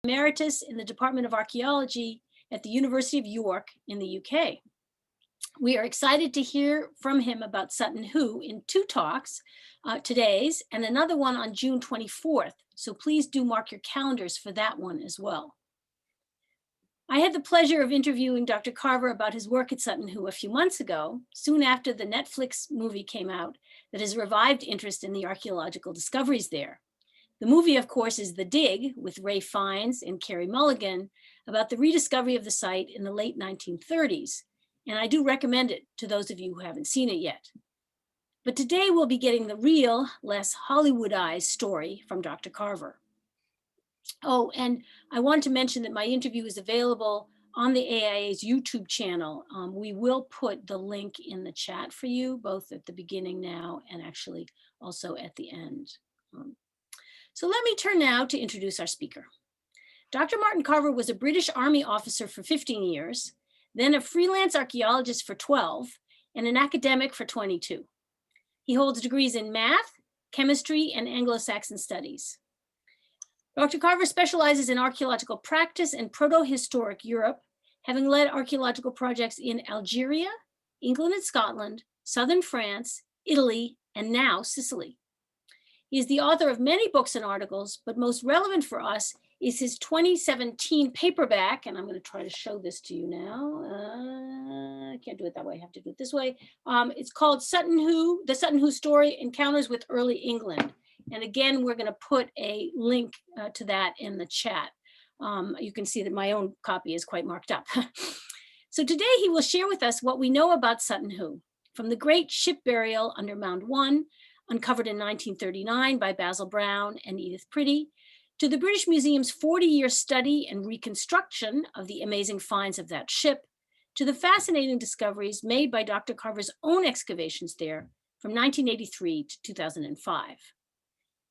Emeritus in the Department of Archaeology at the University of York in the UK. We are excited to hear from him about Sutton Hoo in two talks, today's and another one on June 24th. So please do mark your calendars for that one as well. I had the pleasure of interviewing Dr. Carver about his work at Sutton Hoo a few months ago, soon after the Netflix movie came out that has revived interest in the archaeological discoveries there. The movie, of course, is The Dig with Ray Fiennes and Carey Mulligan about the rediscovery of the site in the late 1930s. And I do recommend it to those of you who haven't seen it yet. But today we'll be getting the real, less Hollywoodized story from Dr. Carver. Oh, and I want to mention that my interview is available on the AIA's YouTube channel. We will put the link in the chat for you, both at the beginning now and actually also at the end. So let me turn now to introduce our speaker. Dr. Martin Carver was a British Army officer for 15 years, then a freelance archaeologist for 12, and an academic for 22. He holds degrees in math, chemistry, and Anglo-Saxon studies. Dr. Carver specializes in archaeological practice and proto-historic Europe, having led archaeological projects in Algeria, England and Scotland, southern France, Italy, and now Sicily. He is the author of many books and articles, but most relevant for us is his 2017 paperback, and I'm going to try to show this to you now. I can't do it that way, I have to do it this way. It's called Sutton Hoo, The Sutton Hoo Story, Encounters with Early England. And again, we're going to put a link to that in the chat. You can see that my own copy is quite marked up. So today he will share with us what we know about Sutton Hoo, from the great ship burial under Mound 1, uncovered in 1939 by Basil Brown and Edith Pretty, to the British Museum's 40-year study and reconstruction of the amazing finds of that ship, to the fascinating discoveries made by Dr. Carver's own excavations there from 1983 to 2005.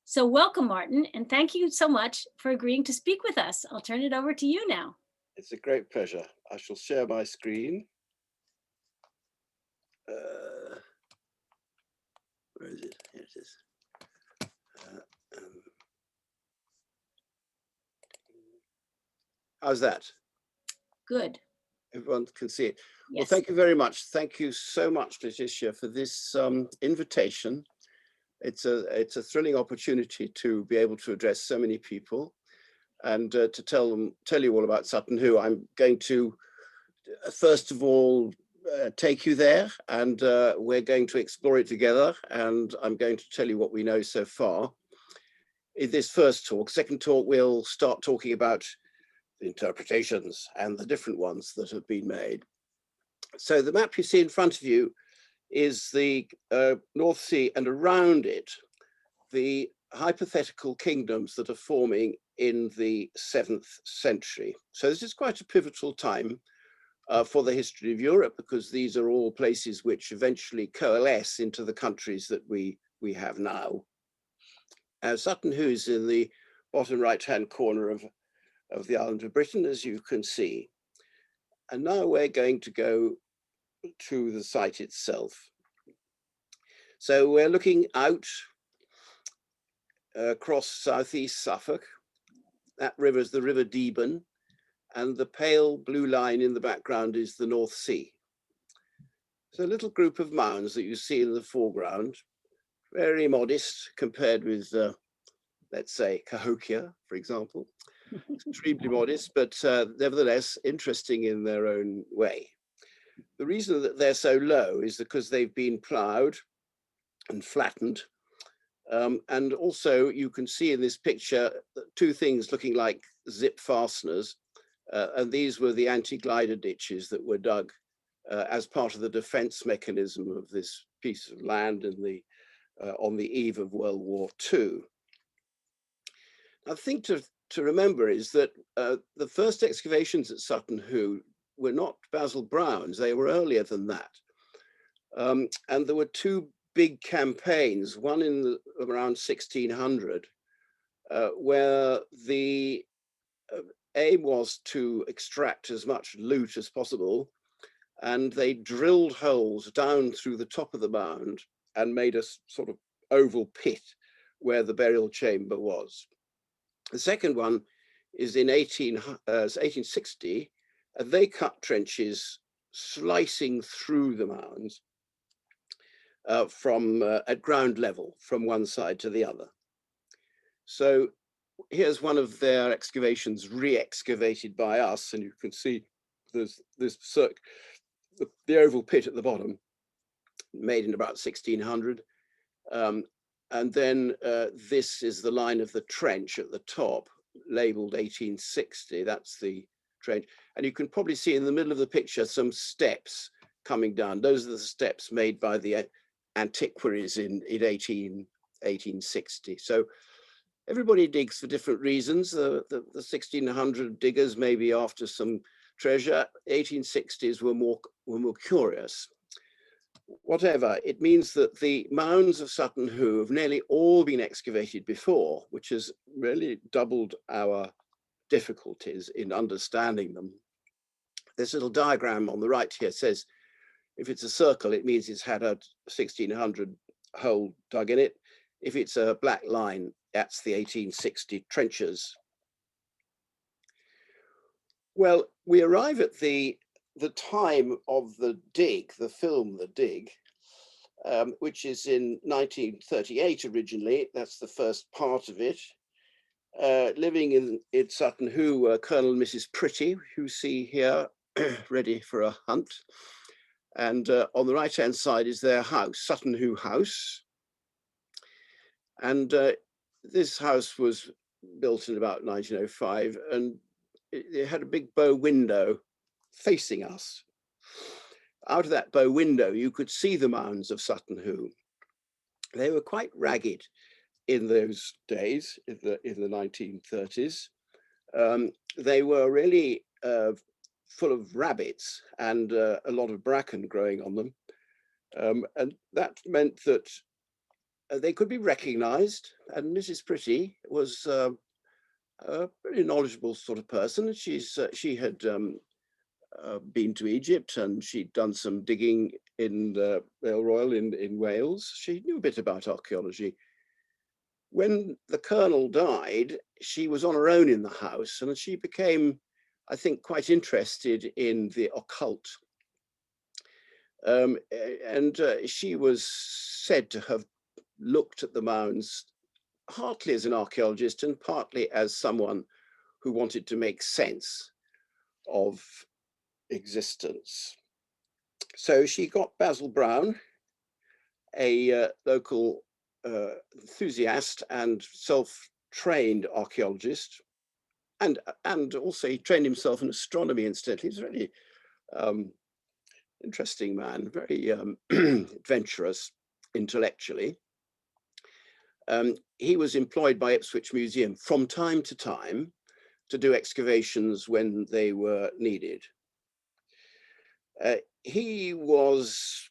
So welcome, Martin, and thank you so much for agreeing to speak with us. I'll turn it over to you now. It's a great pleasure. I shall share my screen. Where is it? Here it is. How's that? Good. Everyone can see it. Yes. Well, thank you very much. Thank you so much, Letitia, for this invitation. It's a thrilling opportunity to be able to address so many people and to tell you all about Sutton Hoo. I'm going to first of all take you there, and we're going to explore it together, and I'm going to tell you what we know so far in this first talk. Second talk, we'll start talking about the interpretations and the different ones that have been made. So the map you see in front of you is the North Sea, and around it, the hypothetical kingdoms that are forming in the 7th century. So this is quite a pivotal time for the history of Europe, because these are all places which eventually coalesce into the countries that we have now. Sutton Hoo is in the bottom right-hand corner of the island of Britain, as you can see. And now we're going to go to the site itself. So we're looking out across southeast Suffolk. That river is the River Deben, and the pale blue line in the background is the North Sea. So a little group of mounds that you see in the foreground, very modest compared with, let's say, Cahokia, for example. Extremely modest, but nevertheless interesting in their own way. The reason that they're so low is because they've been ploughed and flattened. And also you can see in this picture two things looking like zip fasteners. And these were the anti-glider ditches that were dug as part of the defense mechanism of this piece of land in on the eve of World War II. I think to remember is that the first excavations at Sutton Hoo were not Basil Brown's, they were earlier than that. And there were two big campaigns, one in around 1600, where the aim was to extract as much loot as possible, and they drilled holes down through the top of the mound and made a sort of oval pit where the burial chamber was. The second one is in 1860, they cut trenches slicing through the mounds from at ground level from one side to the other. So here's one of their excavations re-excavated by us, and you can see there's this the oval pit at the bottom, made in about 1600. And then this is the line of the trench at the top, labeled 1860. That's the trench. And you can probably see in the middle of the picture some steps coming down. Those are the steps made by the antiquaries in 1860. So everybody digs for different reasons. The 1600 diggers maybe after some treasure. 1860s were more curious. Whatever, it means that the mounds of Sutton Hoo have nearly all been excavated before, which has really doubled our difficulties in understanding them. This little diagram on the right here says, if it's a circle, it means it's had a 1600 hole dug in it. If it's a black line, that's the 1860 trenches. Well, we arrive at the time of the dig, the film The Dig, which is in 1938 originally. That's the first part of it. Living in Sutton Hoo were Colonel and Mrs. Pretty, who you see here, ready for a hunt. And on the right-hand side is their house, Sutton Hoo House. And this house was built in about 1905, and it had a big bow window facing us. Out of that bow window, you could see the mounds of Sutton Hoo. They were quite ragged in those days, in the 1930s. They were really full of rabbits and a lot of bracken growing on them. And that meant that they could be recognized. And Mrs. Pretty was a pretty knowledgeable sort of person. She had been to Egypt, and she'd done some digging in Vale Royal in Wales. She knew a bit about archaeology. When the colonel died, she was on her own in the house, and she became, I think, quite interested in the occult. And she was said to have looked at the mounds partly as an archaeologist and partly as someone who wanted to make sense of existence. So she got Basil Brown, a local enthusiast and self-trained archaeologist, and also he trained himself in astronomy incidentally. He's a really interesting man, very adventurous intellectually. He was employed by Ipswich Museum from time to time to do excavations when they were needed. He was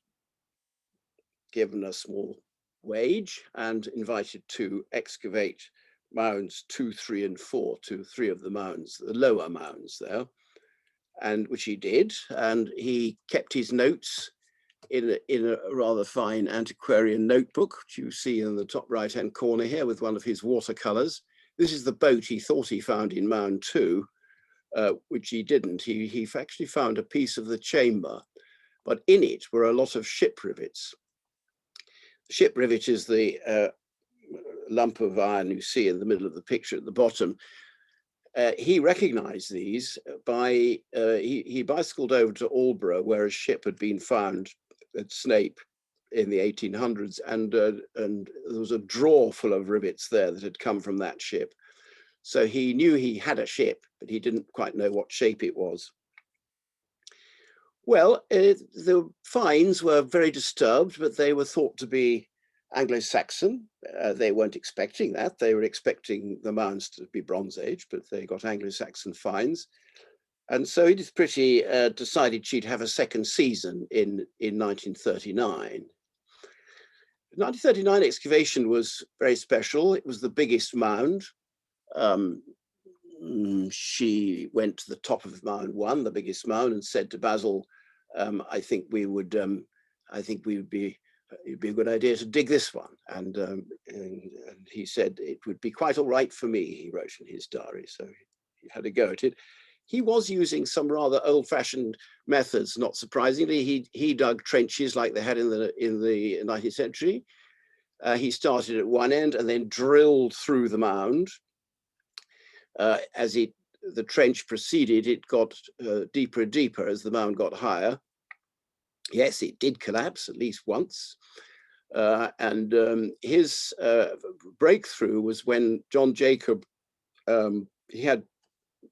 given a small wage and invited to excavate mounds 2, 3, and 4, to 3 of the mounds, the lower mounds there, and which he did. And he kept his notes in a rather fine antiquarian notebook, which you see in the top right-hand corner here with one of his watercolors. This is the boat he thought he found in Mound 2, which he didn't. He actually found a piece of the chamber, but in it were a lot of ship rivets. The ship rivet is the lump of iron you see in the middle of the picture at the bottom. He recognized these by, he bicycled over to Aldborough, where a ship had been found at Snape in the 1800s, and there was a drawer full of rivets there that had come from that ship. So he knew he had a ship, but he didn't quite know what shape it was. Well, the finds were very disturbed, but they were thought to be Anglo-Saxon. They weren't expecting that. They were expecting the mounds to be Bronze Age, but they got Anglo-Saxon finds. And so Edith Pretty decided she'd have a second season in 1939. The 1939 excavation was very special. It was the biggest mound. She went to the top of Mound 1, the biggest mound, and said to Basil, I think it'd be a good idea to dig this one. And he said it would be quite all right for me, he wrote in his diary. So had a go at it. He was using some rather old-fashioned methods, not surprisingly. He dug trenches like they had in the 19th century. He started at one end and then drilled through the mound. As the trench proceeded, it got deeper and deeper as the mound got higher. Yes, it did collapse at least once. His breakthrough was when John Jacob, he had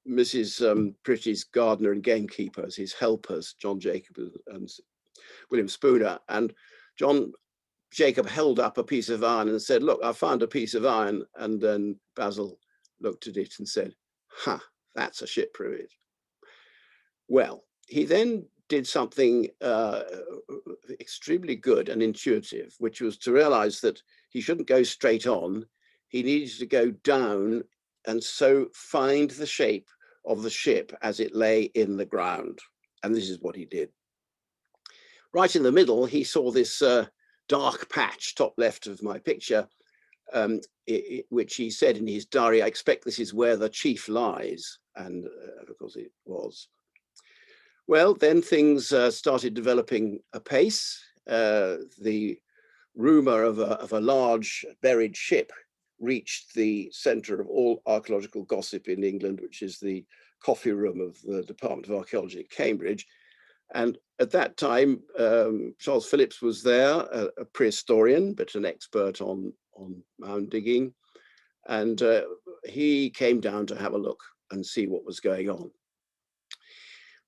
Mrs. Pretty's gardener and gamekeeper as his helpers, John Jacob and William Spooner. And John Jacob held up a piece of iron and said, "Look, I found a piece of iron." And then Basil looked at it and said, "Ha, that's a ship rivet." Well, he then did something extremely good and intuitive, which was to realize that he shouldn't go straight on. He needed to go down and so find the shape of the ship as it lay in the ground. And this is what he did. Right in the middle, he saw this dark patch, top left of my picture, which he said in his diary, "I expect this is where the chief lies." And of course it was. Well, then things started developing apace. The rumor of a large buried ship reached the center of all archaeological gossip in England, which is the coffee room of the Department of Archaeology at Cambridge. And at that time, Charles Phillips was there, a prehistorian, but an expert on mound digging. And he came down to have a look and see what was going on.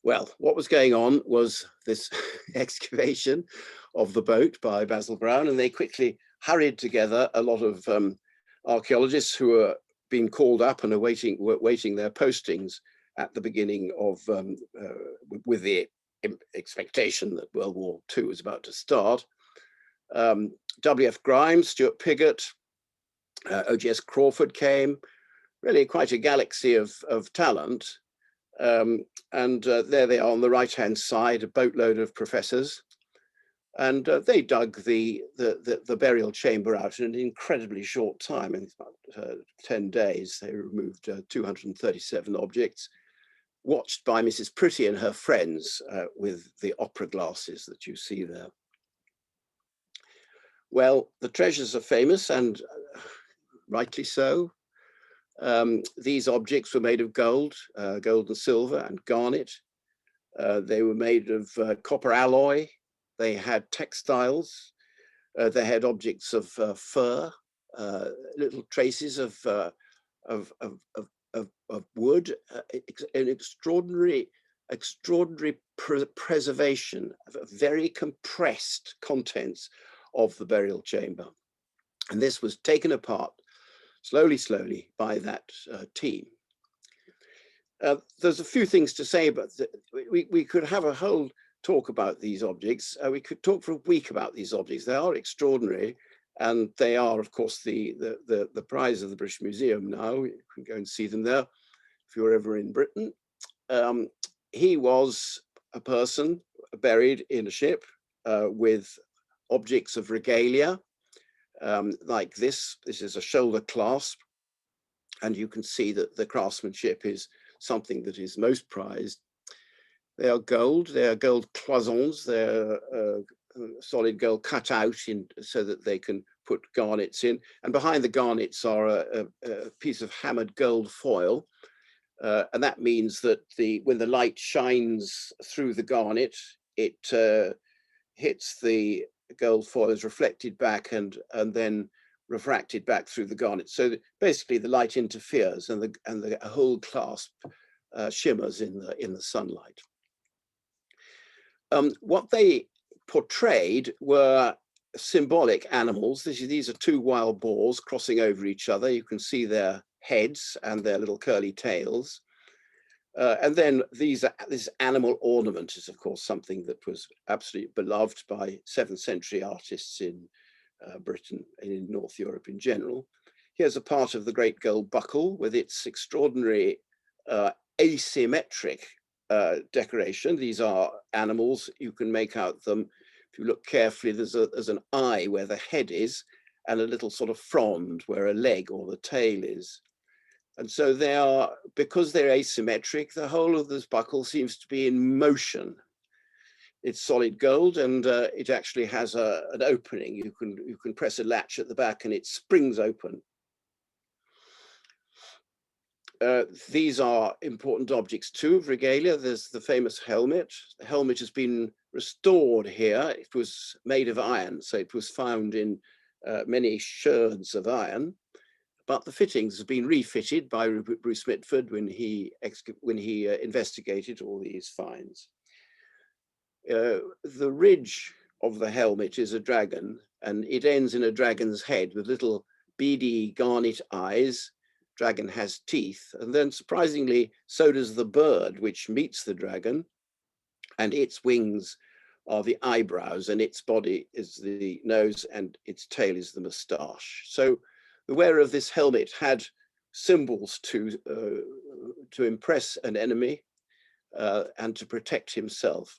Well, what was going on was this excavation of the boat by Basil Brown, and they quickly hurried together a lot of archaeologists who were being called up and were waiting their postings at the beginning of, with the expectation that World War II was about to start. W.F. Grimes, Stuart Piggott, O.G.S. Crawford came, really quite a galaxy of talent. There they are on the right-hand side, a boatload of professors. And they dug the burial chamber out in an incredibly short time, in about 10 days. They removed 237 objects, watched by Mrs. Pretty and her friends with the opera glasses that you see there. Well, the treasures are famous, and rightly so. These objects were made of gold, gold and silver and garnet. They were made of copper alloy. They had textiles. They had objects of fur, little traces of wood, an extraordinary preservation of very compressed contents of the burial chamber. And this was taken apart slowly by that team. There's a few things to say, but we could have a whole talk about these objects. We could talk for a week about these objects. They are extraordinary, and they are, of course, the prize of the British Museum now. You can go and see them there if you're ever in Britain. He was a person buried in a ship with objects of regalia, like this. This is a shoulder clasp, and you can see that the craftsmanship is something that is most prized. They are gold cloisons. They're solid gold cut out so that they can put garnets in. And behind the garnets are a piece of hammered gold foil. And that means that when the light shines through the garnet, it hits the gold foil, is reflected back and then refracted back through the garnet. So basically the light interferes and the whole clasp shimmers in the sunlight. What they portrayed were symbolic animals. These are two wild boars crossing over each other. You can see their heads and their little curly tails. And then this animal ornament is, of course, something that was absolutely beloved by 7th century artists in Britain and in North Europe in general. Here's a part of the great gold buckle with its extraordinary asymmetric decoration. These are animals. You can make out them. If you look carefully, there's an eye where the head is and a little sort of frond where a leg or the tail is. And so they are, because they're asymmetric, the whole of this buckle seems to be in motion. It's solid gold, and it actually has an opening. You can press a latch at the back and it springs open. These are important objects too of regalia. There's the famous helmet. The helmet has been restored here. It was made of iron, so it was found in many sherds of iron. But the fittings have been refitted by Rupert Bruce Mitford when he investigated all these finds. The ridge of the helmet is a dragon, and it ends in a dragon's head with little beady garnet eyes. Dragon has teeth, and then surprisingly, so does the bird, which meets the dragon, and its wings are the eyebrows, and its body is the nose, and its tail is the moustache. So the wearer of this helmet had symbols to impress an enemy and to protect himself.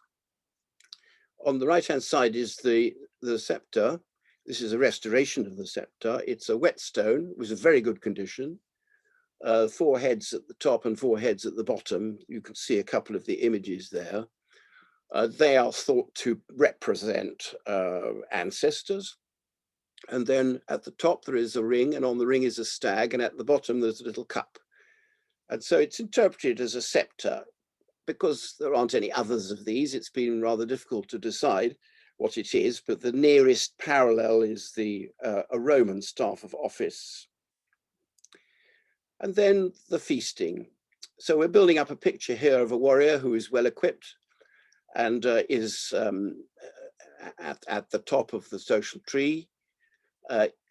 On the right-hand side is the scepter. This is a restoration of the scepter. It's a whetstone. It was a very good condition. 4 heads at the top and 4 heads at the bottom. You can see a couple of the images there. They are thought to represent ancestors. And then at the top there is a ring, and on the ring is a stag, and at the bottom there's a little cup. And so it's interpreted as a scepter. Because there aren't any others of these, it's been rather difficult to decide what it is, but the nearest parallel is a Roman staff of office. And then the feasting. So we're building up a picture here of a warrior who is well equipped and is at the top of the social tree.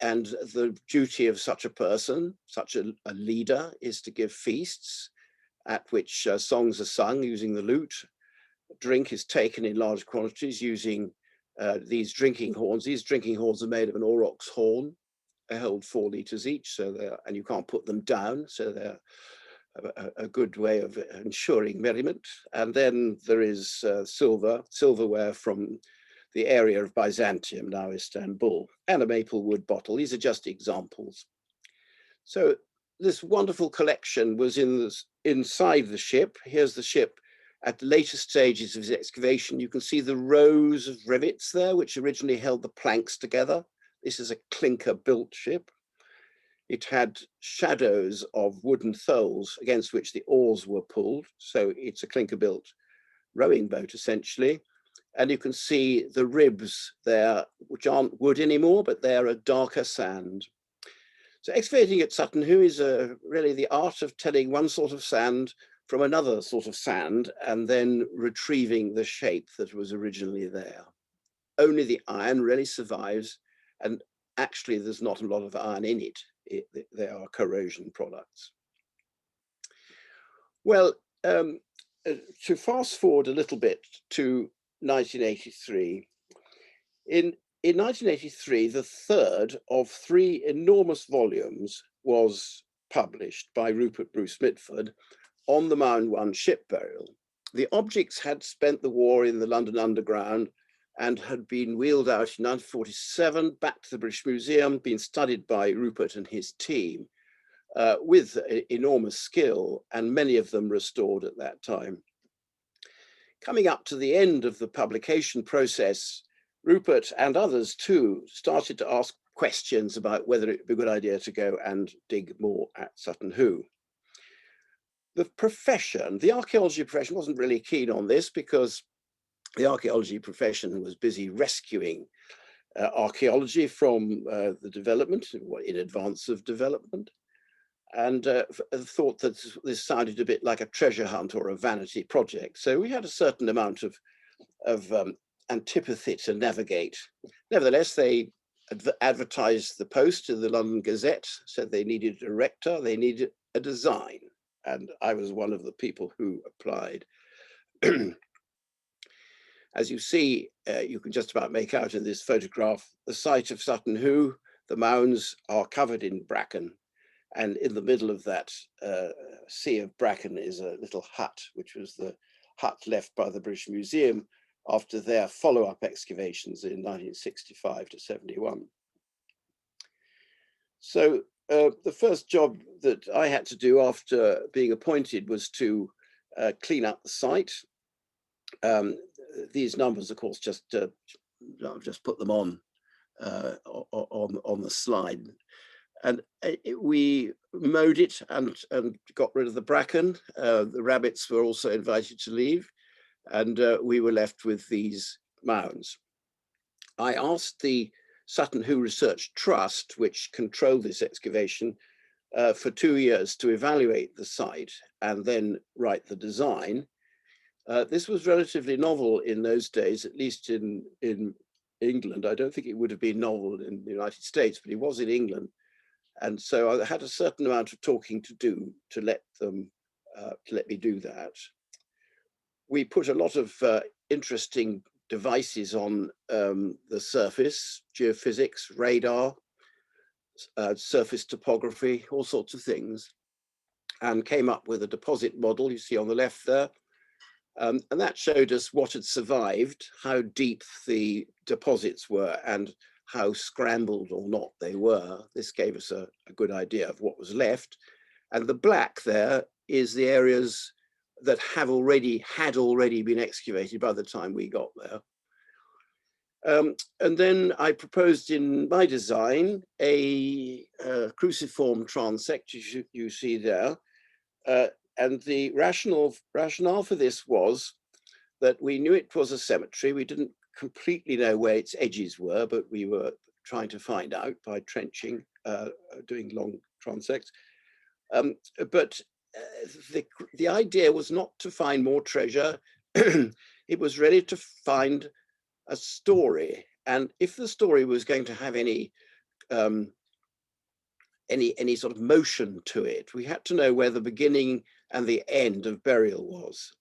And the duty of such a person, such a leader, is to give feasts at which songs are sung using the lute. Drink is taken in large quantities using these drinking horns. These drinking horns are made of an aurochs horn. They hold 4 liters each, and you can't put them down, so they're a good way of ensuring merriment. And then there is silverware from the area of Byzantium, now Istanbul, and a maple wood bottle. These are just examples. So this wonderful collection was inside the ship. Here's the ship at the later stages of its excavation. You can see the rows of rivets there, which originally held the planks together. This is a clinker-built ship. It had shadows of wooden tholes against which the oars were pulled. So it's a clinker-built rowing boat, essentially. And you can see the ribs there, which aren't wood anymore, but they're a darker sand. So excavating at Sutton Hoo is really the art of telling one sort of sand from another sort of sand and then retrieving the shape that was originally there. Only the iron really survives, and actually there's not a lot of iron in it. They are corrosion products. Well, to fast forward a little bit to 1983, in 1983, the third of 3 enormous volumes was published by Rupert Bruce Mitford on the Mound 1 ship burial. The objects had spent the war in the London Underground and had been wheeled out in 1947 back to the British Museum, been studied by Rupert and his team with enormous skill, and many of them restored at that time. Coming up to the end of the publication process, Rupert and others too started to ask questions about whether it would be a good idea to go and dig more at Sutton Hoo. The profession, the archaeology profession, wasn't really keen on this because the archaeology profession was busy rescuing archaeology from the development, in advance of development, and thought that this sounded a bit like a treasure hunt or a vanity project. So we had a certain amount of antipathy to navigate. Nevertheless, they advertised the post in the London Gazette, said they needed a rector, they needed a design, and I was one of the people who applied. As you see, you can just about make out in this photograph, the site of Sutton Hoo. The mounds are covered in bracken, and in the middle of that sea of bracken is a little hut, which was the hut left by the British Museum after their follow-up excavations in 1965 to 71. So the first job that I had to do after being appointed was to clean up the site. These numbers, of course, I've just put them on the slide. And we mowed it and got rid of the bracken. The rabbits were also invited to leave, and we were left with these mounds. I asked the Sutton Hoo Research Trust, which controlled this excavation, for 2 years to evaluate the site and then write the design. This was relatively novel in those days, at least in England. I don't think it would have been novel in the United States, but it was in England. And so I had a certain amount of talking to do to let me do that. We put a lot of interesting devices on the surface, geophysics, radar, surface topography, all sorts of things, and came up with a deposit model you see on the left there. And that showed us what had survived, how deep the deposits were, and how scrambled or not they were. This gave us a good idea of what was left. And the black there is the areas that had already been excavated by the time we got there. And then I proposed in my design a cruciform transect, you see there. And the rationale for this was that we knew it was a cemetery. We didn't completely know where its edges were, but we were trying to find out by trenching, doing long transects. But the idea was not to find more treasure. It was really to find a story. And if the story was going to have any sort of motion to it, we had to know where the beginning and the end of burial was.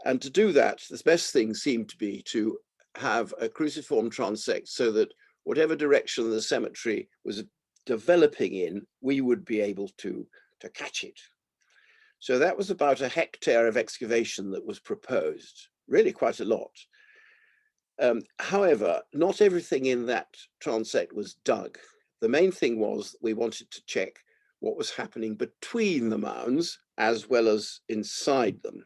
And to do that, the best thing seemed to be to have a cruciform transect so that whatever direction the cemetery was developing in, we would be able to catch it. So that was about a hectare of excavation that was proposed, really quite a lot. However, not everything in that transect was dug. The main thing was we wanted to check what was happening between the mounds as well as inside them.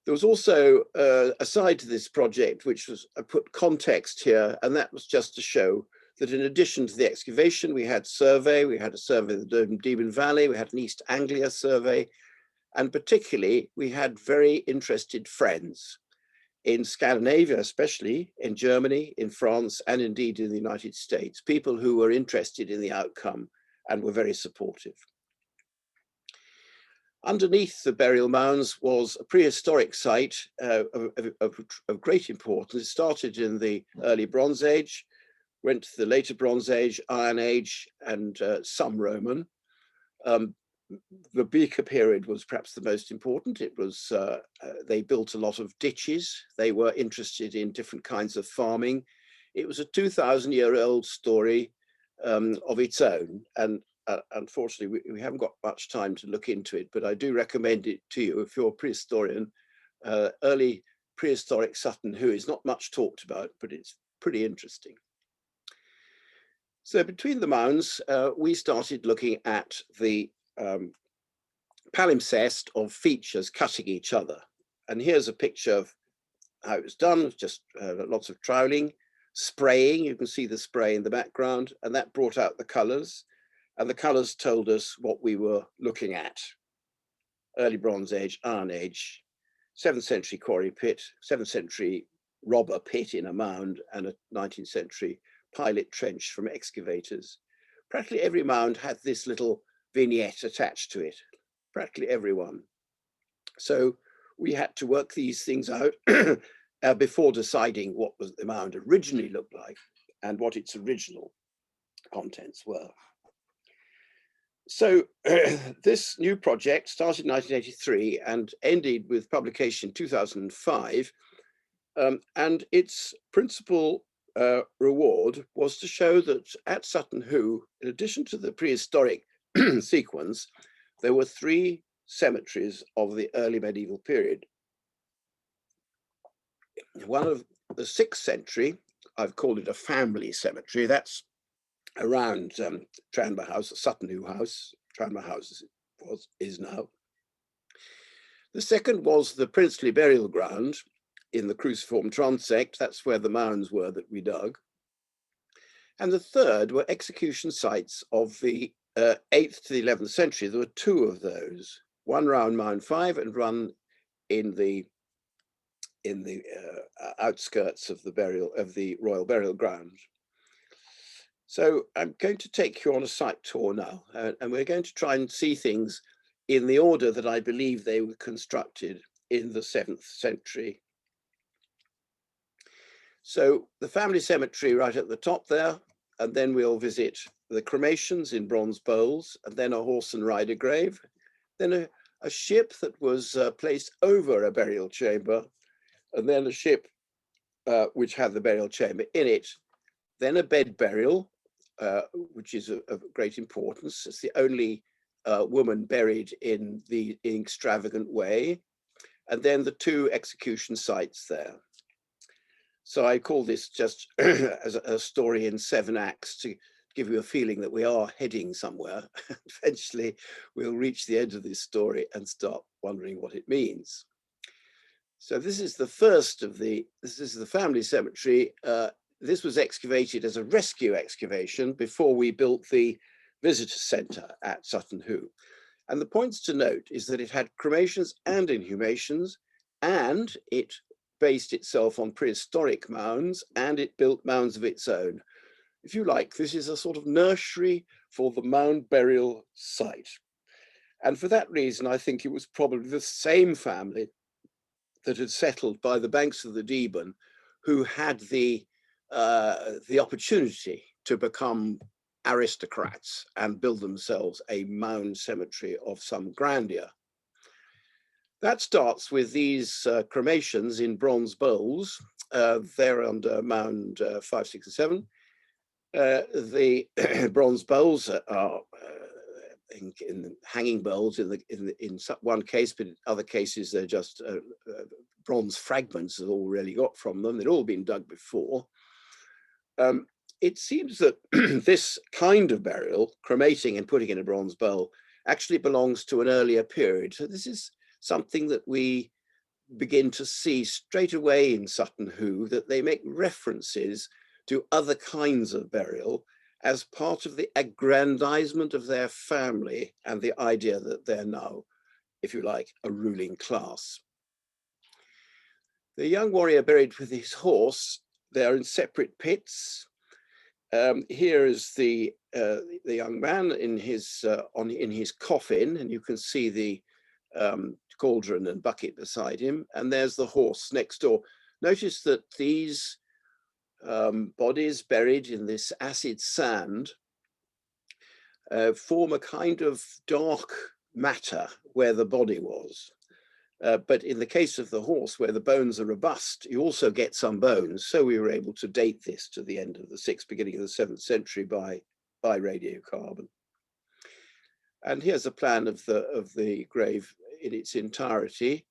There was also a side to this project, which was, I put context here, and that was just to show that in addition to the excavation, we had a survey of the Deben Valley, we had an East Anglia survey, and particularly we had very interested friends in Scandinavia, especially in Germany, in France, and indeed in the United States, people who were interested in the outcome and were very supportive. Underneath the burial mounds was a prehistoric site of great importance. It started in the early Bronze Age, went to the later Bronze Age, Iron Age, and some Roman. The Beaker period was perhaps the most important. It was, they built a lot of ditches. They were interested in different kinds of farming. It was a 2,000-year-old story of its own. And unfortunately, we haven't got much time to look into it, but I do recommend it to you if you're a prehistorian. Early prehistoric Sutton Hoo is not much talked about, but it's pretty interesting. So between the mounds, we started looking at the palimpsest of features cutting each other. And here's a picture of how it was done, just lots of troweling, spraying. You can see the spray in the background, and that brought out the colors. And the colors told us what we were looking at. Early Bronze Age, Iron Age, 7th century quarry pit, 7th century robber pit in a mound, and a 19th century pilot trench from excavators. Practically every mound had this little vignette attached to it, practically every one. So we had to work these things out before deciding what was the mound originally looked like and what its original contents were. So this new project started in 1983 and ended with publication in 2005. And its principal reward was to show that at Sutton Hoo, in addition to the prehistoric sequence, there were 3 cemeteries of the early medieval period. One of the 6th century, I've called it a family cemetery. That's around Tranmere House, Sutton Hoo House. Tranmere House is now. The second was the princely burial ground in the Cruciform Transect. That's where the mounds were that we dug. And the third were execution sites of the 8th to the 11th century. There were two of those, one round Mound 5 and one in the outskirts of the Royal Burial Ground. So I'm going to take you on a site tour now, and we're going to try and see things in the order that I believe they were constructed in the 7th century. So the family cemetery right at the top there, and then we'll visit the cremations in bronze bowls, and then a horse and rider grave, then a ship that was placed over a burial chamber, and then a ship which had the burial chamber in it, then a bed burial, which is of great importance. It's the only woman buried in the extravagant way, and then the two execution sites there. So I call this just as a story in 7 acts to give you a feeling that we are heading somewhere. Eventually, we'll reach the end of this story and start wondering what it means. So this is the first of this is the family cemetery. This was excavated as a rescue excavation before we built the visitor centre at Sutton Hoo. And the points to note is that it had cremations and inhumations, and it based itself on prehistoric mounds, and it built mounds of its own. If you like, this is a sort of nursery for the mound burial site. And for that reason, I think it was probably the same family that had settled by the banks of the Deben who had the opportunity to become aristocrats and build themselves a mound cemetery of some grandeur. That starts with these cremations in bronze bowls. They're under mound 5, 6, and 7. The bronze bowls are in hanging bowls in one case, but in other cases they're just bronze fragments that all really got from them. They'd all been dug before. It seems that this kind of burial, cremating and putting in a bronze bowl, actually belongs to an earlier period. So this is something that we begin to see straight away in Sutton Hoo, that they make references to other kinds of burial as part of the aggrandizement of their family and the idea that they're now, if you like, a ruling class. The young warrior buried with his horse, they're in separate pits. Here is the young man in his coffin, and you can see the cauldron and bucket beside him, and there's the horse next door. Notice that these bodies buried in this acid sand form a kind of dark matter where the body was. But in the case of the horse, where the bones are robust, you also get some bones. So we were able to date this to the end of the 6th, beginning of the 7th century by radiocarbon. And here's a plan of the grave in its entirety.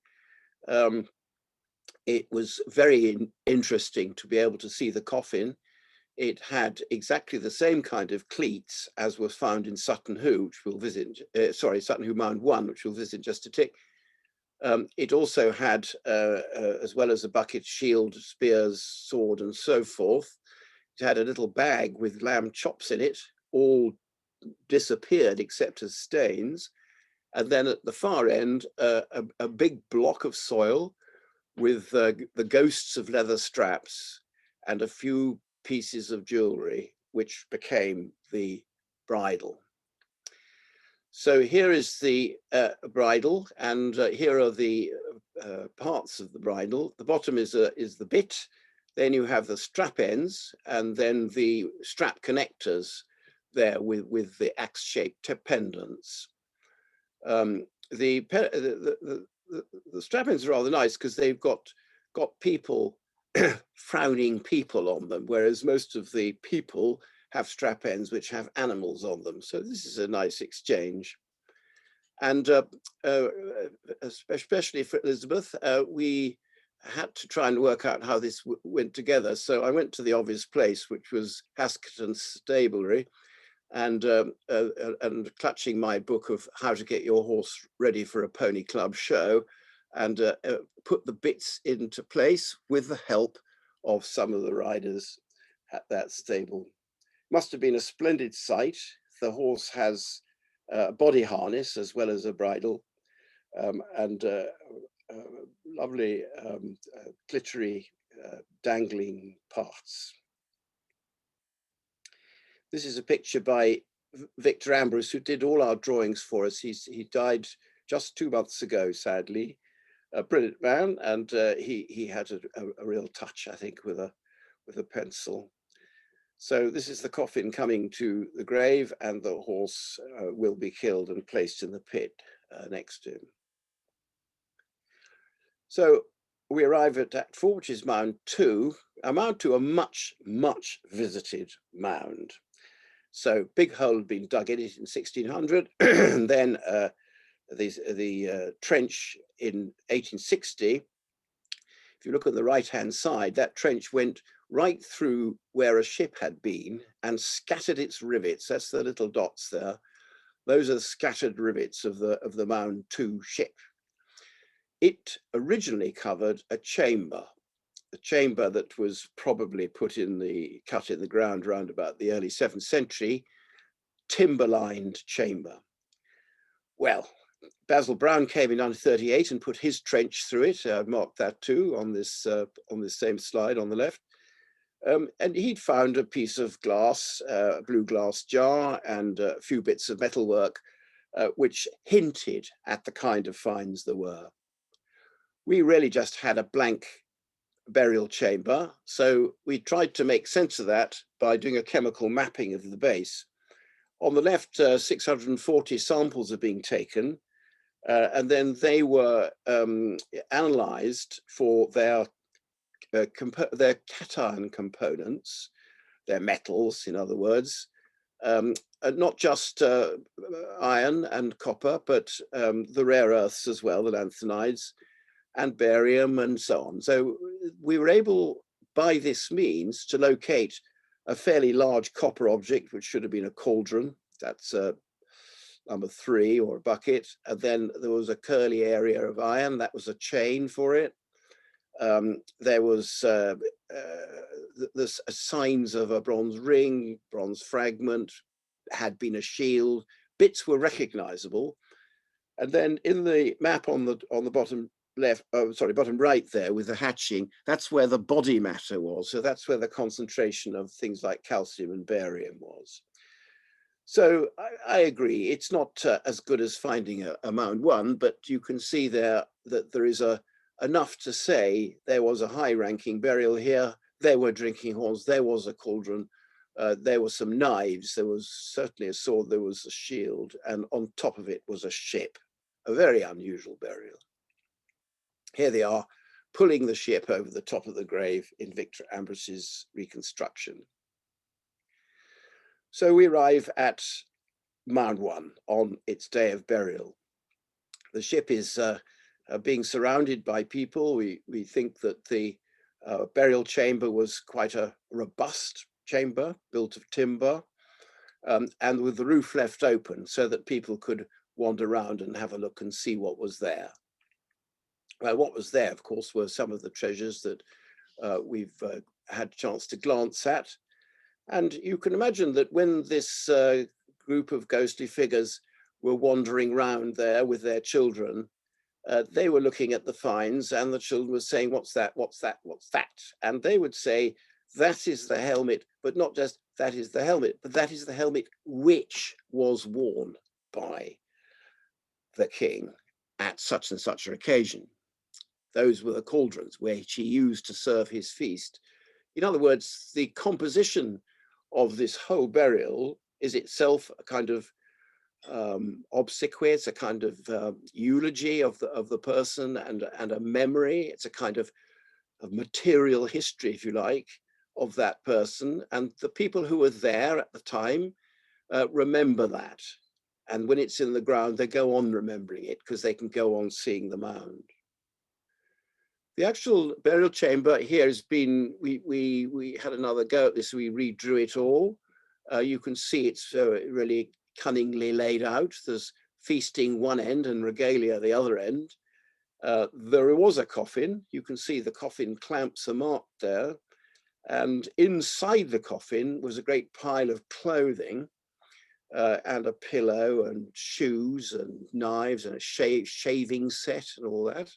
It was very interesting to be able to see the coffin. It had exactly the same kind of cleats as was found in Sutton Hoo, which we'll visit, Sutton Hoo Mound 1, which we'll visit in just a tick. It also had, as well as a bucket, shield, spears, sword, and so forth, it had a little bag with lamb chops in it, all disappeared except as stains. And then at the far end, a big block of soil with the ghosts of leather straps and a few pieces of jewelry, which became the bridle. So here is the bridle, and here are the parts of the bridle. The bottom is the bit, then you have the strap ends, and then the strap connectors there with the axe-shaped pendants. The strap ends are rather nice because they've got people, frowning people on them, whereas most of the people have strap ends which have animals on them. So this is a nice exchange. And especially for Elizabeth, we had to try and work out how this went together. So I went to the obvious place, which was Haskerton's stablery, and clutching my book of how to get your horse ready for a pony club show, and put the bits into place with the help of some of the riders at that stable. Must have been a splendid sight. The horse has a body harness as well as a bridle, and lovely glittery dangling parts. This is a picture by Victor Ambrose, who did all our drawings for us. He died just 2 months ago, sadly. A brilliant man, and he had a real touch, I think, with a pencil. So this is the coffin coming to the grave, and the horse will be killed and placed in the pit next to him. So we arrive at Act 4, which is Mound 2. Mound 2, a much, much visited mound. So big hole had been dug in it in 1600, and then the trench in 1860. If you look on the right-hand side, that trench went right through where a ship had been and scattered its rivets. That's the little dots there. Those are the scattered rivets of the Mound 2 ship. It originally covered a chamber that was probably cut in the ground around about the early 7th century, timber-lined chamber. Well, Basil Brown came in 1938 and put his trench through it. I've marked that too on this same slide on the left. And he'd found a piece of glass, a blue glass jar, and a few bits of metalwork, which hinted at the kind of finds there were. We really just had a blank burial chamber, so we tried to make sense of that by doing a chemical mapping of the base. On the left, 640 samples are being taken, and then they were analyzed for their cation components, their metals, in other words, not just iron and copper, but the rare earths as well, the lanthanides, and barium, and so on. So we were able, by this means, to locate a fairly large copper object, which should have been a cauldron. That's number 3, or a bucket. And then there was a curly area of iron. That was a chain for it. There was the signs of a bronze ring, bronze fragment, had been a shield. Bits were recognizable. And then in the map on the bottom left, bottom right there with the hatching, that's where the body matter was. So that's where the concentration of things like calcium and barium was. So I agree, it's not as good as finding a Mound 1, but you can see there that there is enough to say there was a high-ranking burial here, there were drinking horns, there was a cauldron, there were some knives, there was certainly a sword, there was a shield, and on top of it was a ship, a very unusual burial. Here they are, pulling the ship over the top of the grave in Victor Ambrose's reconstruction. So we arrive at Mound 1 on its day of burial. The ship is being surrounded by people. We think that the burial chamber was quite a robust chamber built of timber, and with the roof left open so that people could wander around and have a look and see what was there. Well, what was there, of course, were some of the treasures that we've had a chance to glance at. And you can imagine that when this group of ghostly figures were wandering round there with their children, they were looking at the finds, and the children were saying, "What's that? What's that? What's that?" And they would say, "That is the helmet," but not just that is the helmet, but that is the helmet which was worn by the king at such and such an occasion. Those were the cauldrons which he used to serve his feast. In other words, the composition of this whole burial is itself a kind of obsequies, a kind of eulogy of the person, and a memory. It's a kind of material history, if you like, of that person. And the people who were there at the time remember that. And when it's in the ground, they go on remembering it because they can go on seeing the mound. The actual burial chamber here has been, we had another go at this, we redrew it all. You can see it's really cunningly laid out. There's feasting one end and regalia the other end. There was a coffin. You can see the coffin clamps are marked there. And inside the coffin was a great pile of clothing and a pillow and shoes and knives and a shaving set and all that.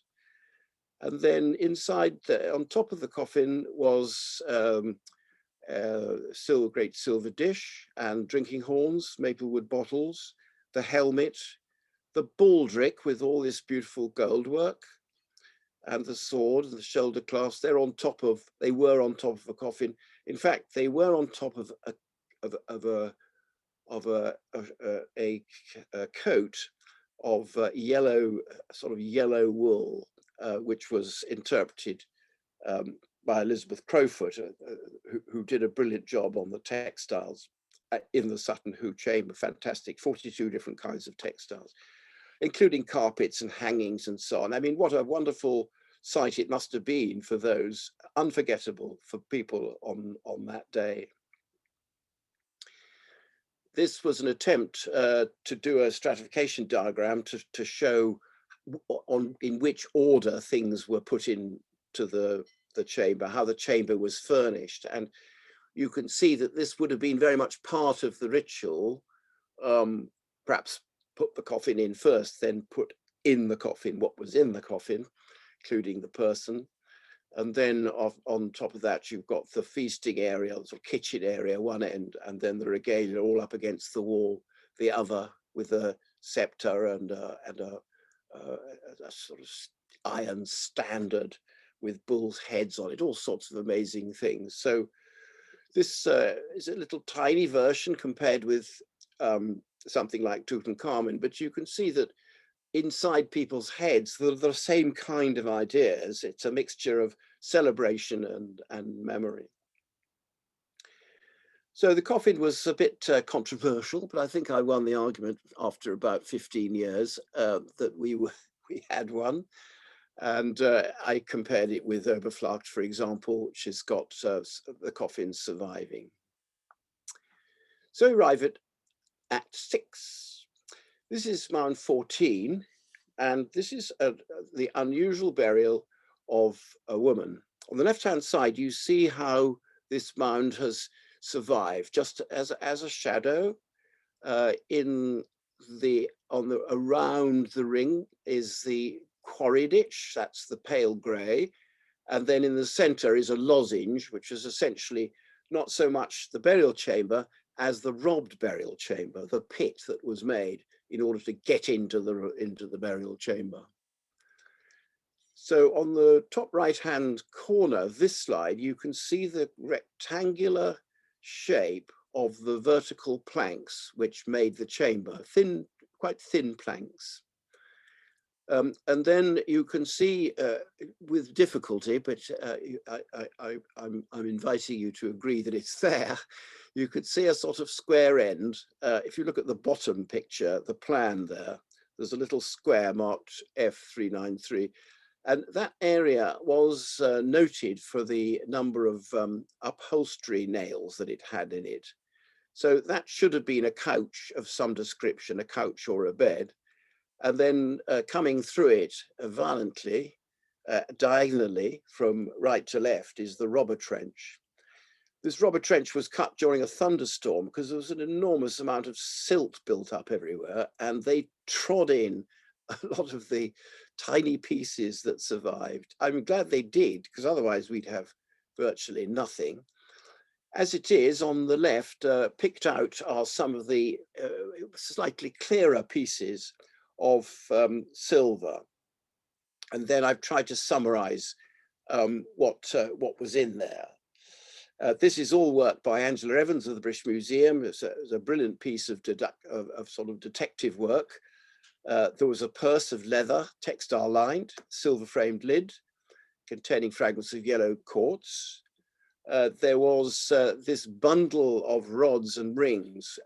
And then inside, on top of the coffin was great silver dish and drinking horns, maplewood bottles, the helmet, the baldric with all this beautiful gold work, and the sword and the shoulder clasp. They were on top of a coffin. In fact, they were on top of a coat of yellow, sort of yellow wool, which was interpreted by Elizabeth Crowfoot, who did a brilliant job on the textiles in the Sutton Hoo chamber. Fantastic, 42 different kinds of textiles, including carpets and hangings and so on. I mean, what a wonderful sight it must have been for those, unforgettable for people on that day. This was an attempt to do a stratification diagram to show in which order things were put into the chamber, how the chamber was furnished. And you can see that this would have been very much part of the ritual, perhaps put the coffin in first, then put in the coffin what was in the coffin, including the person. And then on top of that, you've got the feasting area, the sort of kitchen area, one end, and then the regalia all up against the wall, the other, with a scepter and a sort of iron standard with bulls' heads on it, all sorts of amazing things. So this is a little tiny version compared with something like Tutankhamun, but you can see that inside people's heads, the same kind of ideas. It's a mixture of celebration and memory. So the coffin was a bit controversial, but I think I won the argument after about 15 years that we had one. And I compared it with Oberflacht, for example, which has got the coffin surviving. So we arrive at Act 6. This is mound 14, and this is the unusual burial of a woman. On the left-hand side, you see how this mound has survived, just as a shadow. Around the ring is the quarry ditch, that's the pale grey, and then in the centre is a lozenge, which is essentially not so much the burial chamber as the robbed burial chamber, the pit that was made in order to get into the burial chamber. So on the top right-hand corner of this slide, you can see the rectangular shape of the vertical planks which made the chamber, quite thin planks. And then you can see with difficulty, but I'm inviting you to agree that it's there. You could see a sort of square end. If you look at the bottom picture, the plan there's a little square marked F393. And that area was noted for the number of upholstery nails that it had in it. So that should have been a couch of some description, a couch or a bed. And then coming through it violently, diagonally from right to left is the robber trench. This robber trench was cut during a thunderstorm because there was an enormous amount of silt built up everywhere, and they trod in a lot of the tiny pieces that survived. I'm glad they did, because otherwise we'd have virtually nothing. As it is, on the left, picked out are some of the slightly clearer pieces of silver. And then I've tried to summarize what was in there. This is all work by Angela Evans of the British Museum. It's a brilliant piece of sort of detective work. There was a purse of leather, textile lined, silver framed lid, containing fragments of yellow quartz. There was this bundle of rods and rings,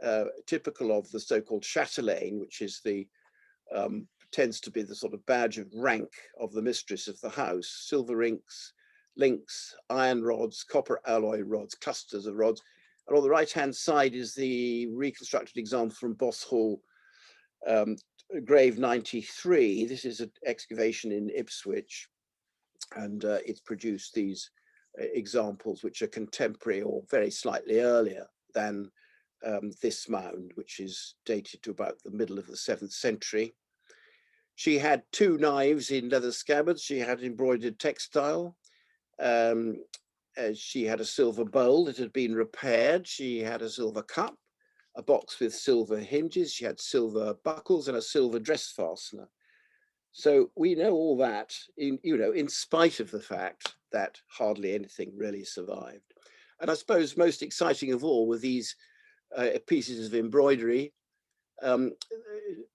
typical of the so-called chatelaine, which is the tends to be the sort of badge of rank of the mistress of the house. Silver links, iron rods, copper alloy rods, clusters of rods. And on the right-hand side is the reconstructed example from Boss Hall, grave 93. This is an excavation in Ipswich, and it's produced these examples which are contemporary or very slightly earlier than this mound, which is dated to about the middle of the 7th century. She had 2 knives in leather scabbards. She had embroidered textile. She had a silver bowl that had been repaired. She had a silver cup, a box with silver hinges. She had silver buckles and a silver dress fastener. So we know all that, in spite of the fact that hardly anything really survived. And I suppose most exciting of all were these pieces of embroidery.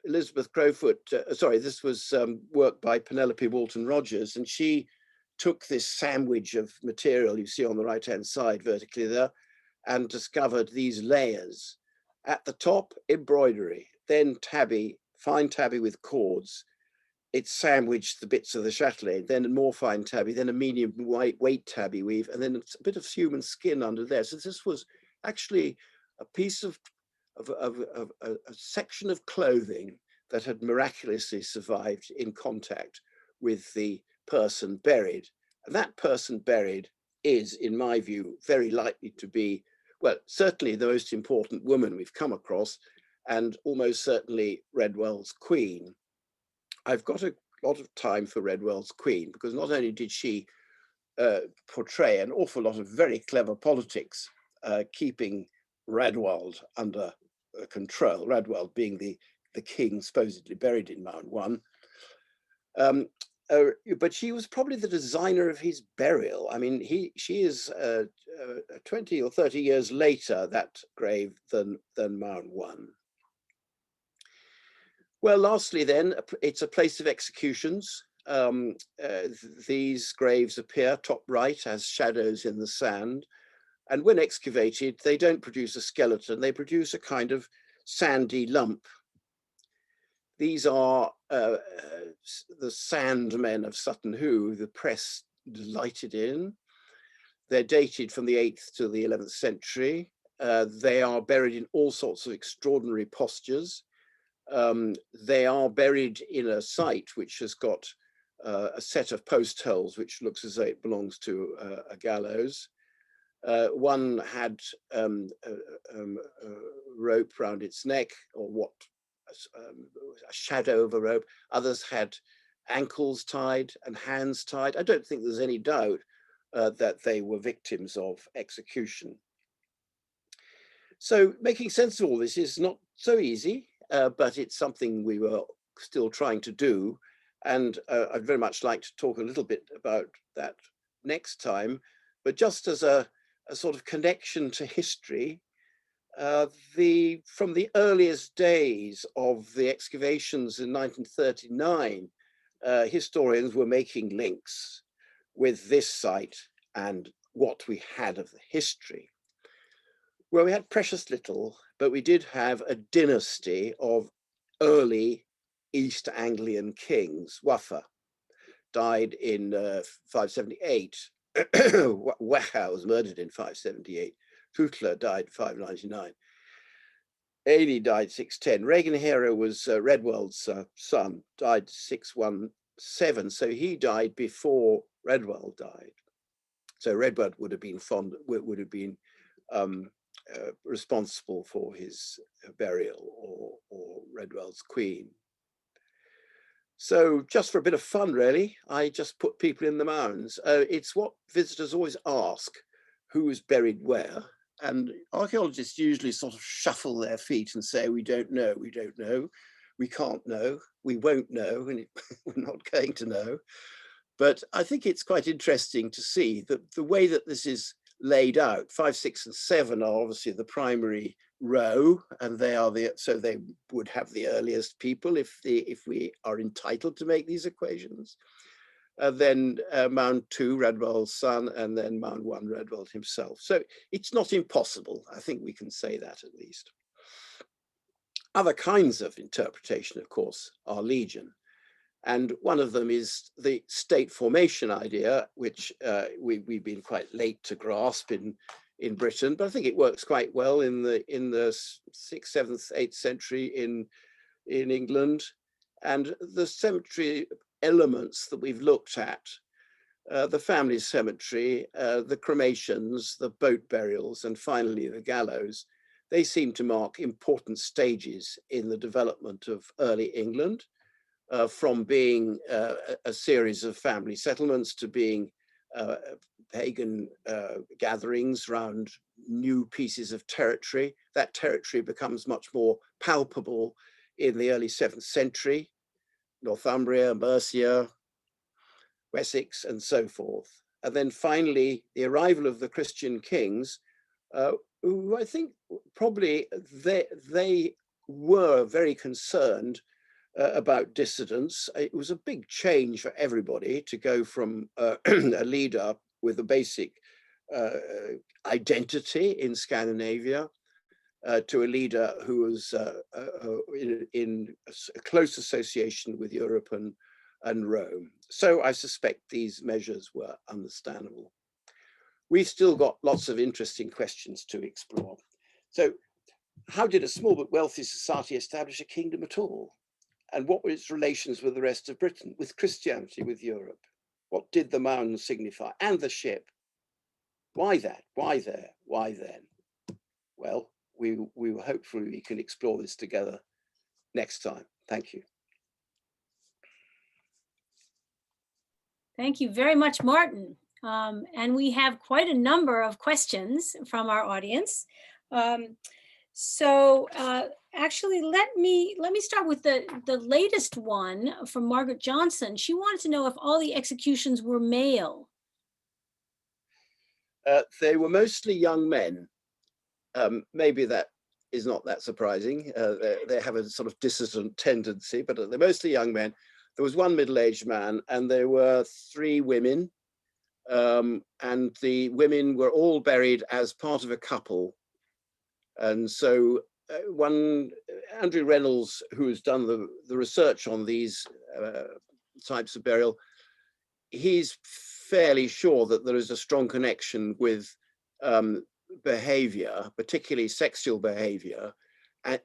Elizabeth Crowfoot, this was work by Penelope Walton Rogers, and she took this sandwich of material you see on the right-hand side vertically there, and discovered these layers. At the top, embroidery, then tabby, fine tabby with cords. It sandwiched the bits of the chatelaine, then a more fine tabby, then a medium weight tabby weave, and then a bit of human skin under there. So this was actually a piece of a section of clothing that had miraculously survived in contact with the person buried. And that person buried is, in my view, very likely to be, well, certainly the most important woman we've come across, and almost certainly Redwell's queen. I've got a lot of time for Redwell's queen, because not only did she portray an awful lot of very clever politics, keeping Redwell under control, Redwell being the king supposedly buried in Mound 1. But she was probably the designer of his burial. I mean, she is 20 or 30 years later, that grave, than Mound 1. Well, lastly then, it's a place of executions. These graves appear top right as shadows in the sand. And when excavated, they don't produce a skeleton, they produce a kind of sandy lump. These are the sandmen of Sutton Hoo, the press delighted in. They're dated from the 8th to the 11th century. They are buried in all sorts of extraordinary postures. They are buried in a site which has got a set of post holes, which looks as though it belongs to a gallows. One had a rope around its neck, or what, a shadow of a rope. Others had ankles tied and hands tied. I don't think there's any doubt that they were victims of execution. So making sense of all this is not so easy, but it's something we were still trying to do. And I'd very much like to talk a little bit about that next time. But just as a sort of connection to history, from the earliest days of the excavations in 1939, historians were making links with this site and what we had of the history. Well, we had precious little, but we did have a dynasty of early East Anglian kings. Waffa died in 578. Wacha was murdered in 578. Tutla died in 599. Ailey died 610. Regan was Redwell's son, died 617. So he died before Redwell died. So Redwell would have been responsible for his burial, or Redwell's queen. So just for a bit of fun, really, I just put people in the mounds. It's what visitors always ask, who is buried where? And archaeologists usually sort of shuffle their feet and say, we don't know, we don't know, we can't know, we won't know, and we're not going to know. But I think it's quite interesting to see that the way that this is laid out. 5, 6, and 7 are obviously the primary row, and so they would have the earliest people if we are entitled to make these equations. Then Mound 2, Redwell's son, and then Mound 1, Redwell himself. So it's not impossible. I think we can say that at least. Other kinds of interpretation, of course, are legion. And one of them is the state formation idea, which we've been quite late to grasp in Britain, but I think it works quite well in the 6th, 7th, 8th century in England. And the cemetery elements that we've looked at, the family cemetery, the cremations, the boat burials, and finally the gallows, they seem to mark important stages in the development of early England, from being a series of family settlements to being pagan gatherings around new pieces of territory. That territory becomes much more palpable in the early 7th century, Northumbria, Mercia, Wessex, and so forth. And then finally, the arrival of the Christian kings, who I think probably they were very concerned about dissidents. It was a big change for everybody to go from a leader with a basic identity in Scandinavia to a leader who was in a close association with Europe and Rome. So I suspect these measures were understandable. We've still got lots of interesting questions to explore. So how did a small but wealthy society establish a kingdom at all? And what were its relations with the rest of Britain, with Christianity, with Europe? What did the mound signify? And the ship? Why that? Why there? Why then? Well, we hopefully we can explore this together next time. Thank you. Thank you very much, Martin. And we have quite a number of questions from our audience. Actually, let me start with the latest one from Margaret Johnson. She wanted to know if all the executions were male. They were mostly young men. Maybe that is not that surprising. They have a sort of dissident tendency, but they're mostly young men. There was one middle-aged man, and there were 3 women, and the women were all buried as part of a couple. And so Andrew Reynolds, who has done the research on these types of burial, he's fairly sure that there is a strong connection with behavior, particularly sexual behavior,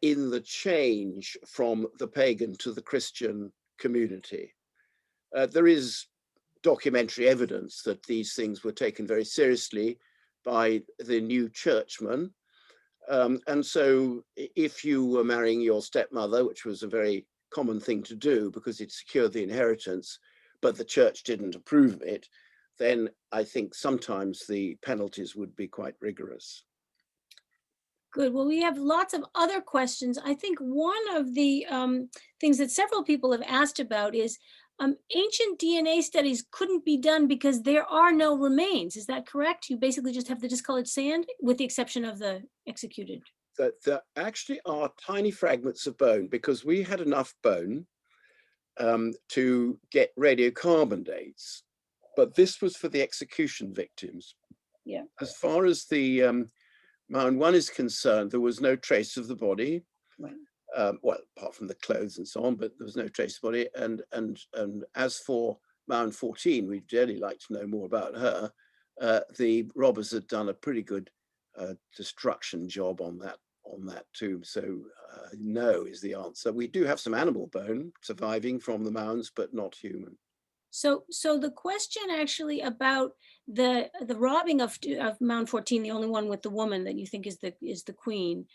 in the change from the pagan to the Christian community. There is documentary evidence that these things were taken very seriously by the new churchmen. And so if you were marrying your stepmother, which was a very common thing to do because it secured the inheritance, but the church didn't approve of it, then I think sometimes the penalties would be quite rigorous. Good. Well, we have lots of other questions. I think one of the things that several people have asked about is ancient DNA studies couldn't be done because there are no remains. Is that correct? You basically just have the discolored sand, with the exception of the executed. There actually are tiny fragments of bone, because we had enough bone to get radiocarbon dates, but this was for the execution victims. Yeah. As far as the Mound 1 is concerned, there was no trace of the body. Right. Well, apart from the clothes and so on, but there was no trace of the body. And as for Mound 14, we'd really like to know more about her. The robbers had done a pretty good destruction job on that tomb. So no is the answer. We do have some animal bone surviving from the mounds, but not human. So the question actually about the robbing of Mound 14, the only one with the woman that you think is the queen,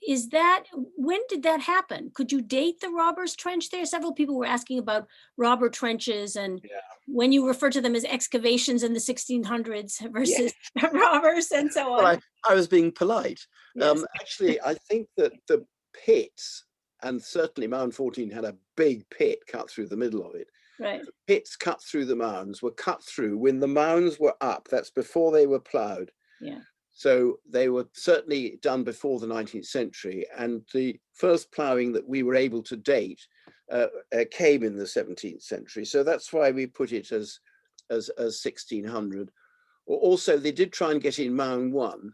is that, when did that happen? Could you date the robbers' trench there? Several people were asking about robber trenches, and when you refer to them as excavations in the 1600s versus robbers and so on. Well, I was being polite. Yes. Actually, I think that the pits, and certainly Mound 14 had a big pit cut through the middle of it. Right. The pits cut through the mounds were cut through when the mounds were up. That's before they were ploughed. Yeah. So they were certainly done before the 19th century. And the first ploughing that we were able to date came in the 17th century. So that's why we put it as 1600. Also, they did try and get in Mound 1,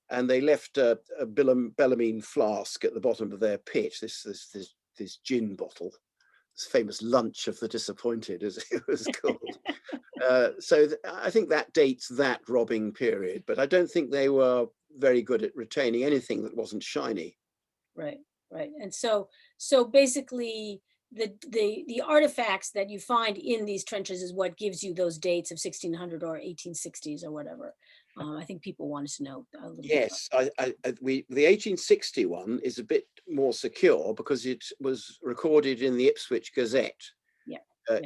and they left a Bellarmine flask at the bottom of their pit, this gin bottle. famous lunch of the disappointed, as it was called. I think that dates that robbing period, but I don't think they were very good at retaining anything that wasn't shiny. Right, right. And so basically the artifacts that you find in these trenches is what gives you those dates of 1600 or 1860s or whatever. I think people wanted to know a little bit. Yes, the 1861 is a bit more secure because it was recorded in the Ipswich Gazette Yeah.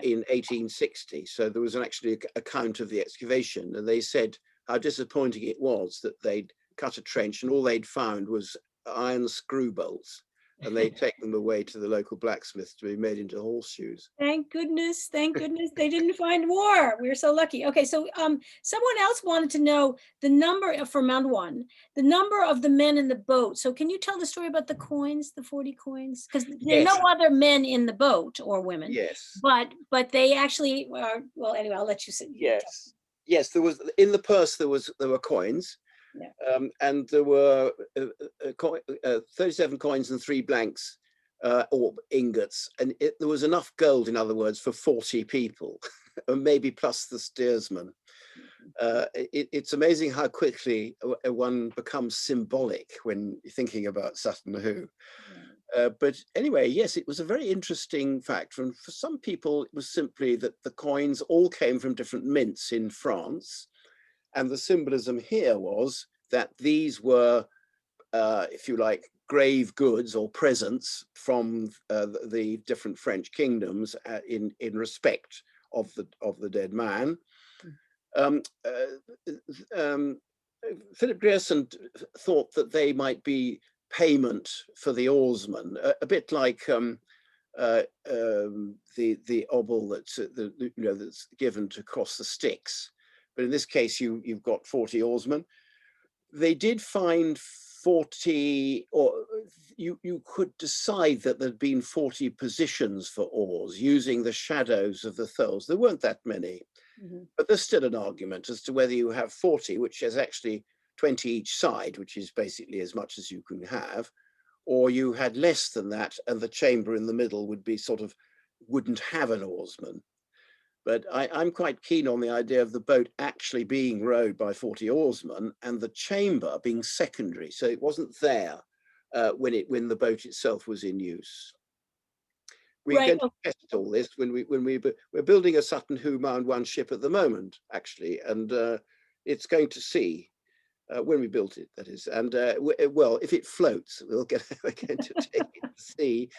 in 1860. So there was actually an account of the excavation, and they said how disappointing it was that they'd cut a trench and all they'd found was iron screw bolts, and they'd take them away to the local blacksmith to be made into horseshoes. Thank goodness they didn't find more. We were so lucky. Okay, so someone else wanted to know the number for Mound 1, the number of the men in the boat. So can you tell the story about the coins, the 40 coins? Because there are Yes. no other men in the boat or women. Yes. But they actually are, well, anyway, I'll let you say. Yes. Yes, there was in the purse there were coins. Yeah. And there were 37 coins and 3 blanks or ingots, and there was enough gold, in other words, for 40 people, or maybe plus the steersman. It's amazing how quickly one becomes symbolic when thinking about Sutton Hoo. But anyway, yes, it was a very interesting fact. And for some people, it was simply that the coins all came from different mints in France. And the symbolism here was that these were, if you like, grave goods or presents from the different French kingdoms in respect of the dead man. Philip Grierson thought that they might be payment for the oarsman, a bit like the obol that's given to cross the Styx. But in this case, you've got 40 oarsmen. They did find 40, or you could decide that there'd been 40 positions for oars using the shadows of the thurls. There weren't that many, but there's still an argument as to whether you have 40, which is actually 20 each side, which is basically as much as you can have, or you had less than that, and the chamber in the middle would be wouldn't have an oarsman. But I'm quite keen on the idea of the boat actually being rowed by 40 oarsmen and the chamber being secondary. So it wasn't there when the boat itself was in use. We're going to test all this when we're building a Sutton Hoo Mound 1 ship at the moment, actually, and it's going to sea when we built it, that is. And well, if it floats, we're going to take it to sea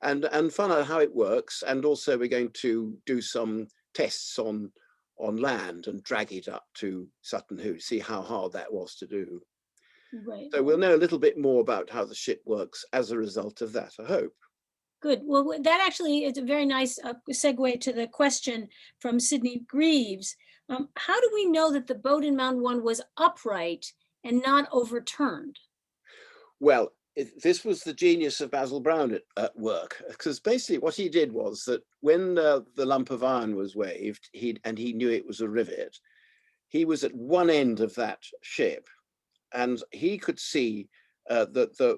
and find out how it works. And also we're going to do some tests on land and drag it up to Sutton Hoo, see how hard that was to do. Right. So we'll know a little bit more about how the ship works as a result of that, I hope. Good. Well, that actually is a very nice segue to the question from Sydney Greaves. How do we know that the boat in Mound 1 was upright and not overturned? Well, this was the genius of Basil Brown at work, because basically what he did was that when the lump of iron was waved, he knew it was a rivet, he was at one end of that ship, and he could see that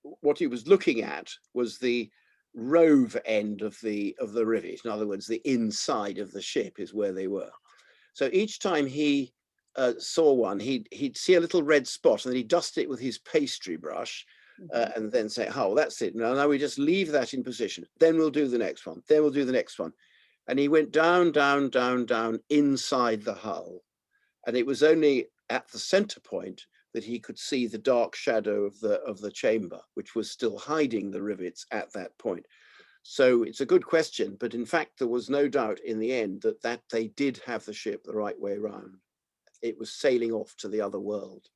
what he was looking at was the rove end of the rivet. In other words, the inside of the ship is where they were. So each time he saw one, he'd see a little red spot, and then he'd dust it with his pastry brush, and then say, "Oh, that's it. Now we just leave that in position. Then we'll do the next one. Then we'll do the next one." And he went down, down, down, down inside the hull, and it was only at the center point that he could see the dark shadow of the chamber, which was still hiding the rivets at that point. So it's a good question, but in fact, there was no doubt in the end that they did have the ship the right way around. It was sailing off to the other world.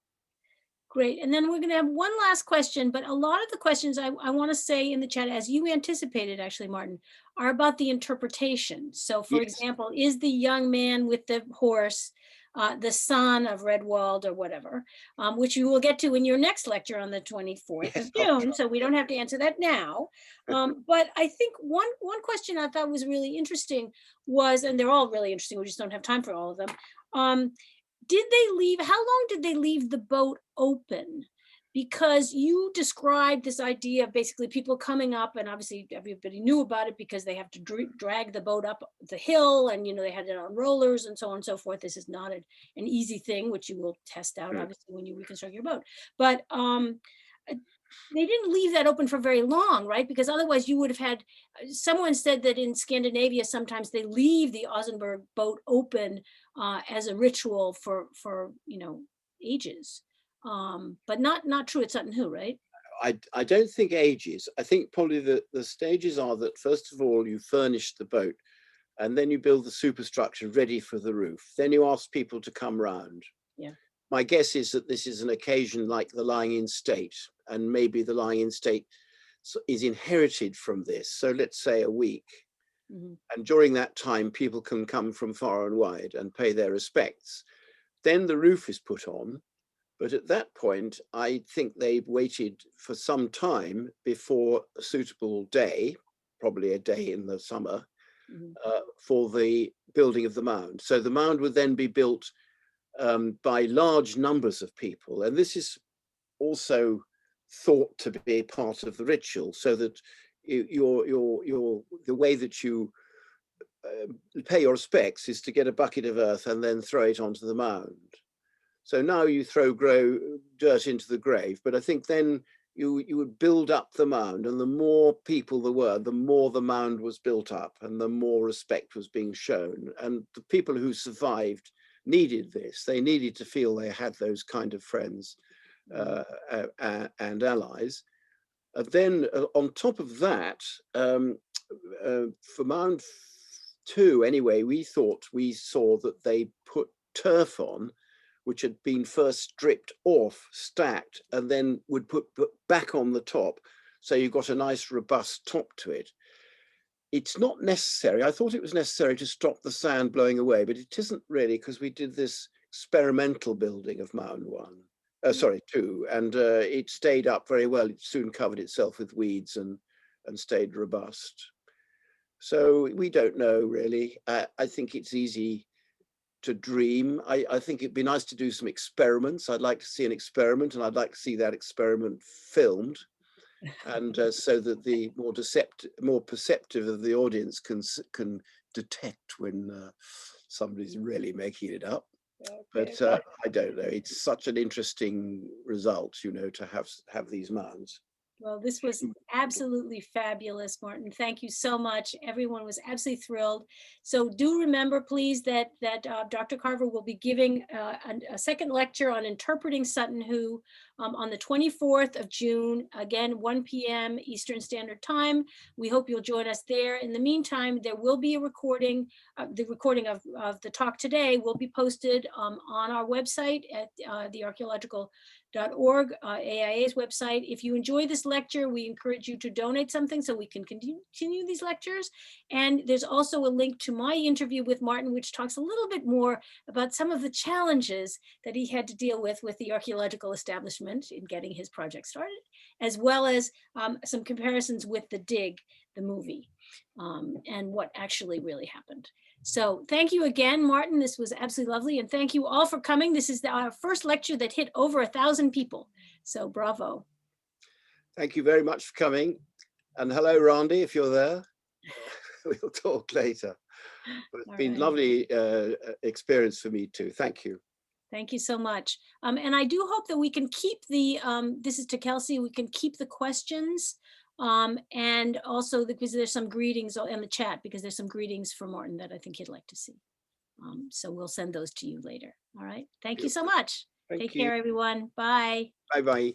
Great. And then we're going to have one last question, but a lot of the questions I want to say in the chat, as you anticipated, actually, Martin, are about the interpretation. So for example, is the young man with the horse the son of Redwell or whatever, which you will get to in your next lecture on the 24th of June. So we don't have to answer that now. But I think one question I thought was really interesting was, and they're all really interesting, we just don't have time for all of them. How long did they leave the boat open? because you described this idea of basically people coming up, and obviously everybody knew about it because they have to drag the boat up the hill, and they had it on rollers and so on and so forth. This is not an easy thing, which you will test out obviously when you reconstruct your boat. But they didn't leave that open for very long, right? Because otherwise you would have had, someone said that in Scandinavia, sometimes they leave the Ausenberg boat open as a ritual for ages. But not true at Sutton Hoo, right? I don't think ages. I think probably the stages are that first of all, you furnish the boat and then you build the superstructure ready for the roof. Then you ask people to come round. Yeah. My guess is that this is an occasion like the lying in state, and maybe the lying in state is inherited from this. So let's say a week. Mhm. And during that time, people can come from far and wide and pay their respects. Then the roof is put on. But at that point, I think they waited for some time before a suitable day, probably a day in the summer, Mhm. for the building of the mound. So the mound would then be built by large numbers of people. And this is also thought to be part of the ritual, so that the way that you pay your respects is to get a bucket of earth and then throw it onto the mound. So now you throw dirt into the grave, but I think then you would build up the mound, and the more people there were, the more the mound was built up and the more respect was being shown. And the people who survived needed this. They needed to feel they had those kind of friends and allies. Then on top of that, for Mound 2 anyway, we saw that they put turf on, which had been first stripped off, stacked, and then would put back on the top. So you got a nice robust top to it. It's not necessary. I thought it was necessary to stop the sand blowing away, but it isn't really, because we did this experimental building of Mound 2, and it stayed up very well. It soon covered itself with weeds and stayed robust. So we don't know really. I think it's easy to dream. I think it'd be nice to do some experiments. I'd like to see an experiment, and I'd like to see that experiment filmed, and so that the more perceptive of the audience can detect when somebody's really making it up. Okay. But I don't know. It's such an interesting result, to have these mounds. Well, this was absolutely fabulous, Martin. Thank you so much. Everyone was absolutely thrilled. So do remember, please, that Dr. Carver will be giving a second lecture on interpreting Sutton Hoo on the 24th of June, again, 1 p.m. Eastern Standard Time. We hope you'll join us there. In the meantime, there will be a recording. The recording of the talk today will be posted on our website at thearchaeological.org, AIA's website. If you enjoy this lecture, we encourage you to donate something so we can continue these lectures. And there's also a link to my interview with Martin, which talks a little bit more about some of the challenges that he had to deal with the archaeological establishment in getting his project started, as well as some comparisons with The Dig, the movie, and what actually really happened. So thank you again, Martin. This was absolutely lovely. And thank you all for coming. This is our first lecture that hit over 1,000 people. So bravo. Thank you very much for coming. And hello, Randy, if you're there. We'll talk later. But it's been lovely experience for me too. Thank you. Thank you so much. And I do hope that we can keep the, this is to Kelsey, we can keep the questions. And also because there's some greetings in the chat, because there's some greetings for Martin that I think he'd like to see. So we'll send those to you later. All right. Thank you so much. Take care, everyone. Bye. Bye-bye.